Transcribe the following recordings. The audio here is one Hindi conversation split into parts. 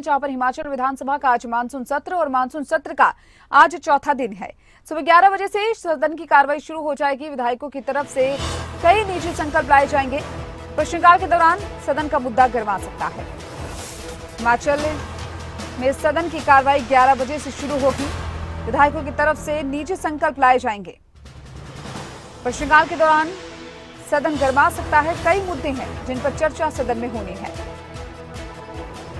जहां पर हिमाचल विधानसभा का आज मानसून सत्र और मानसून सत्र का आज चौथा दिन है। सुबह 11 बजे से सदन की कार्रवाई शुरू हो जाएगी। विधायकों की तरफ से कई निजी संकल्प लाए जाएंगे। प्रश्नकाल के दौरान सदन का मुद्दा गरमा सकता है। हिमाचल में सदन की कार्रवाई 11 बजे से शुरू होगी। विधायकों की तरफ से निजी संकल्प लाए जाएंगे। प्रश्नकाल के दौरान सदन गरमा सकता है। कई मुद्दे हैं जिन पर चर्चा सदन में होनी है।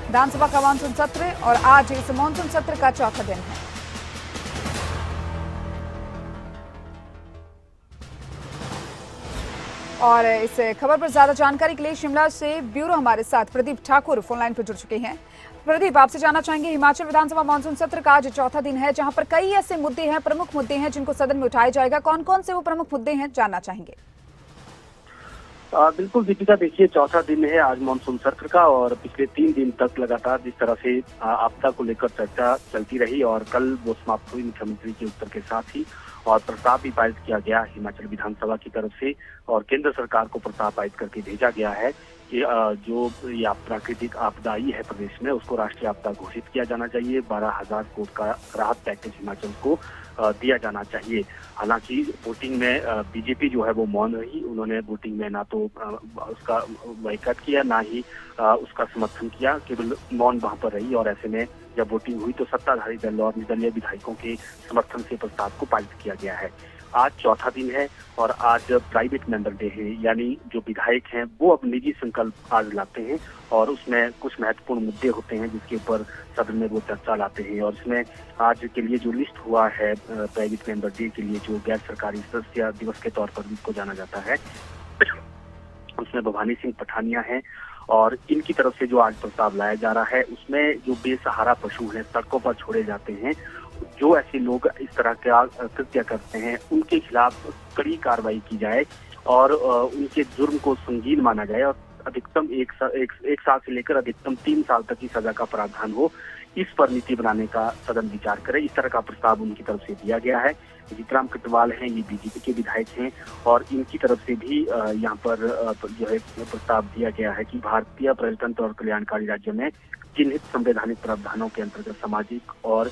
विधानसभा का मानसून सत्र और आज इस मानसून सत्र का चौथा दिन है। और इस खबर पर ज्यादा जानकारी के लिए शिमला से ब्यूरो हमारे साथ प्रदीप ठाकुर फोन लाइन पर जुड़ चुके हैं। प्रदीप, आपसे जानना चाहेंगे, हिमाचल विधानसभा मानसून सत्र का आज चौथा दिन है, जहां पर कई ऐसे मुद्दे हैं, प्रमुख मुद्दे हैं जिनको सदन में उठाया जाएगा। कौन कौन से वो प्रमुख मुद्दे हैं, जानना चाहेंगे। बिल्कुल दीपिका, देखिए चौथा दिन है आज मानसून सत्र का और पिछले 3 दिन तक लगातार जिस तरह से आपदा को लेकर चर्चा चलती रही और कल वो समाप्त हुई मुख्यमंत्री के उत्तर के साथ ही, और प्रस्ताव भी पारित किया गया हिमाचल विधानसभा की तरफ से और केंद्र सरकार को प्रस्ताव पारित करके भेजा गया है कि जो ये प्राकृतिक आपदा आई है प्रदेश में उसको राष्ट्रीय आपदा घोषित किया जाना चाहिए। 12,000 करोड़ का राहत पैकेज हिमाचल को दिया जाना चाहिए। हालांकि वोटिंग में बीजेपी जो है वो मौन रही। उन्होंने वोटिंग में ना तो उसका बाइकआउट किया, ना ही उसका समर्थन किया, केवल मौन वहां पर रही। और ऐसे में जब वोटिंग हुई तो सत्ताधारी दल और निर्दलीय विधायकों के समर्थन से प्रस्ताव को पारित किया गया है। आज चौथा दिन है और आज प्राइवेट मेंबर डे है, यानी जो विधायक हैं वो अब निजी संकल्प आज लाते हैं और उसमें कुछ महत्वपूर्ण मुद्दे होते हैं जिसके ऊपर सदन में वो चर्चा लाते हैं। और इसमें आज के लिए जो लिस्ट हुआ है प्राइवेट मेंबर डे के लिए, जो गैर सरकारी सदस्य दिवस के तौर पर जिसको जाना जाता है, उसमें भवानी सिंह पठानिया हैं और इनकी तरफ से जो आज प्रस्ताव लाया जा रहा है उसमें जो बेसहारा पशु हैं, सड़कों पर छोड़े जाते हैं, जो ऐसे लोग इस तरह का कृत्य करते हैं उनके खिलाफ कड़ी कार्रवाई की जाए और उनके जुर्म को संगीन माना जाए और अधिकतम एक साल से लेकर अधिकतम 3 साल तक की सजा का प्रावधान हो, इस पर नीति बनाने का सदन विचार करे। इस तरह का प्रस्ताव उनकी तरफ से दिया गया है। जीतराम कटवाल हैं, ये बीजेपी के विधायक हैं और इनकी तरफ से भी यहाँ पर जो है प्रस्ताव दिया गया है कि भारतीय प्रजातंत्र और कल्याणकारी राज्यों में चिन्हित संवैधानिक प्रावधानों के अंतर्गत सामाजिक और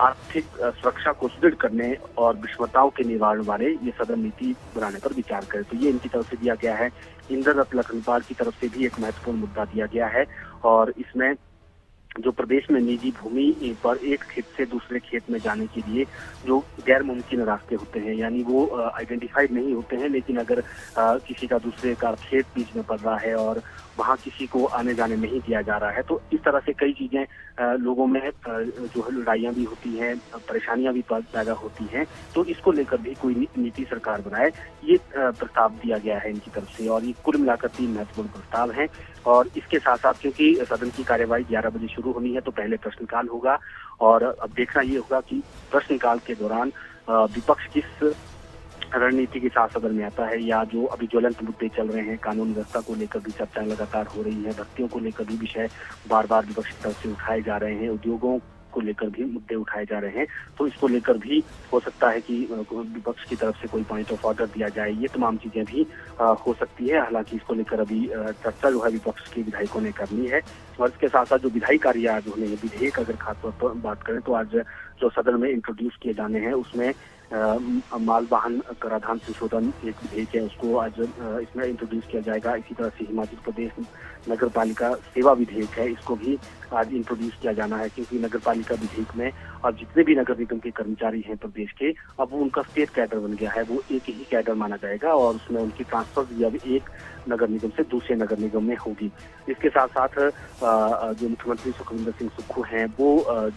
आर्थिक सुरक्षा को सुदृढ़ करने और विषमताओं के निवारण वाले ये सदन नीति बनाने पर विचार करे। तो ये इनकी तरफ से दिया गया है। इंद्र रत्न लखनपाल की तरफ से भी एक महत्वपूर्ण मुद्दा दिया गया है और इसमें जो प्रदेश में निजी भूमि पर एक खेत से दूसरे खेत में जाने के लिए जो गैर मुमकिन रास्ते होते हैं, यानी वो आइडेंटिफाइड नहीं होते हैं, लेकिन अगर किसी का दूसरे का खेत बीच में पड़ रहा है और वहाँ किसी को आने जाने नहीं दिया जा रहा है, तो इस तरह से कई चीजें लोगों में जो है लड़ाइयाँ भी होती हैं, परेशानियां भी पैदा होती हैं। तो इसको लेकर भी कोई नीति सरकार बनाए, ये प्रस्ताव दिया गया है इनकी तरफ से। और ये कुल मिलाकर 3 महत्वपूर्ण प्रस्ताव हैं। और इसके साथ साथ क्योंकि सदन की कार्यवाही 11 बजे शुरू होनी है तो पहले प्रश्नकाल होगा और अब देखना ये होगा कि प्रश्नकाल के दौरान विपक्ष किस रणनीति के साथ सदन में आता है, या जो अभी ज्वलंत मुद्दे चल रहे हैं, कानून व्यवस्था को लेकर भी चर्चाएं लगातार हो रही हैं, भर्तियों को लेकर भी विषय बार बार विपक्ष की तरफ से उठाए जा रहे हैं, उद्योगों को लेकर भी मुद्दे उठाए जा रहे हैं, तो इसको लेकर भी हो सकता है कि विपक्ष की तरफ से कोई पॉइंट ऑफ ऑर्डर दिया जाए। ये तमाम चीजें भी हो सकती है। हालांकि इसको लेकर अभी चर्चा जो है विपक्ष के विधायकों ने करनी है। और इसके साथ साथ जो विधायी कार्य आज होने हैं, विधेयक अगर खासतौर पर बात करें तो आज जो सदन में इंट्रोड्यूस किए जाने हैं उसमें मालवाहन कराधान संशोधन एक विधेयक है, उसको आज इसमें इंट्रोड्यूस किया जाएगा। इसी तरह से हिमाचल प्रदेश नगर पालिका सेवा विधेयक है, इसको भी आज इंट्रोड्यूस किया जाना है, क्योंकि नगर पालिका विधेयक में अब जितने भी नगर निगम के कर्मचारी हैं प्रदेश के, अब वो उनका स्टेट कैडर बन गया है, वो एक ही कैडर माना जाएगा और उसमें उनकी ट्रांसफर भी अब एक नगर निगम से दूसरे नगर निगम में होगी। इसके साथ साथ जो मुख्यमंत्री सुखविंदर सिंह सुक्खू हैं वो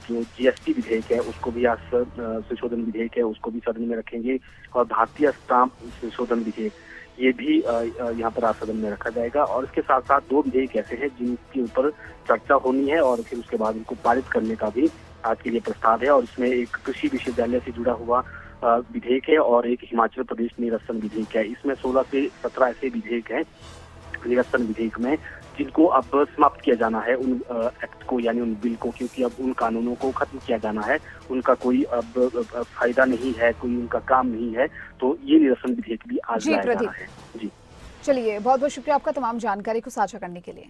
जो जीएसटी विधेयक है उसको भी आज संशोधन विधेयक है उसको भी सदन में रखेंगे और भारतीय स्टाम्प संशोधन विधेयक ये भी यहाँ पर आज सदन में रखा जाएगा। और इसके साथ साथ 2 विधेयक ऐसे हैं जिनके ऊपर चर्चा होनी है और फिर उसके बाद उनको पारित करने का भी आज के लिए प्रस्ताव है। और इसमें एक कृषि विश्वविद्यालय से जुड़ा हुआ विधेयक है और एक हिमाचल प्रदेश निरसन विधेयक है। इसमें 16 से 17 ऐसे विधेयक हैं निरसन विधेयक में जिनको अब समाप्त किया जाना है, उन एक्ट को यानी उन बिल को, क्योंकि अब उन कानूनों को खत्म किया जाना है, उनका कोई अब फायदा नहीं है, कोई उनका काम नहीं है। तो ये निरसन विधेयक भी आज लाया जा रहा है। जी चलिए, बहुत बहुत शुक्रिया आपका तमाम जानकारी को साझा करने के लिए।